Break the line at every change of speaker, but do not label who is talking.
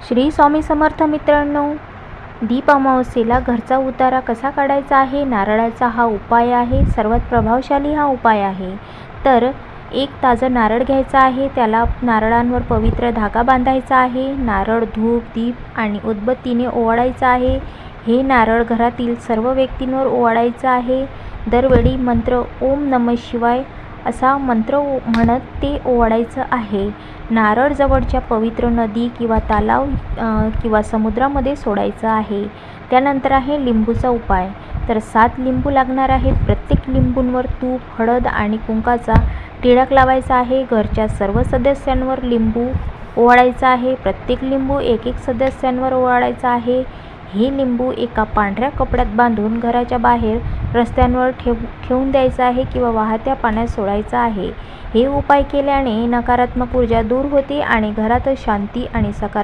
श्री स्वामी समर्थ मित्रांनो, दीप अमावस्येला घरचा उतारा कसा काढायचा आहे, नारळाचा हा उपाय आहे. सर्वात प्रभावशाली हा उपाय आहे. तर एक ताजं नारळ घ्यायचा आहे. त्याला नारळांवर पवित्र धागा बांधायचा आहे. नारळ, धूप, दीप आणि उदबत्तीने ओवाळायचा आहे. हे नारळ घरातील सर्व व्यक्तींवर ओवाळायचं आहे. दरवेळी मंत्र ओम नमः शिवाय असा मंत्र म्हणत ते ओवाळायचं आहे. नारळ जवळच्या पवित्र नदी किंवा तलाव किंवा समुद्रामध्ये सोडायचं आहे. त्यानंतर आहे लिंबूचा उपाय. तर 7 लिंबू लागणार आहेत. प्रत्येक लिंबूंवर तूप, हळद आणि कुंकाचा टिळक लावायचा आहे. घरच्या सर्व सदस्यांवर लिंबू ओवाळायचा आहे. प्रत्येक लिंबू एक सदस्यांवर ओवाळायचा आहे. हे लिंबू एका पांढऱ्या कपड्यात बांधून घराच्या बाहेर रस्त्यांवर ठेवून द्यायचं आहे किंवा वाहत्या पाण्यात सोडायचं आहे. हे उपाय केल्याने नकारात्मक ऊर्जा दूर होते आणि घरात शांती आणि सकारात्मक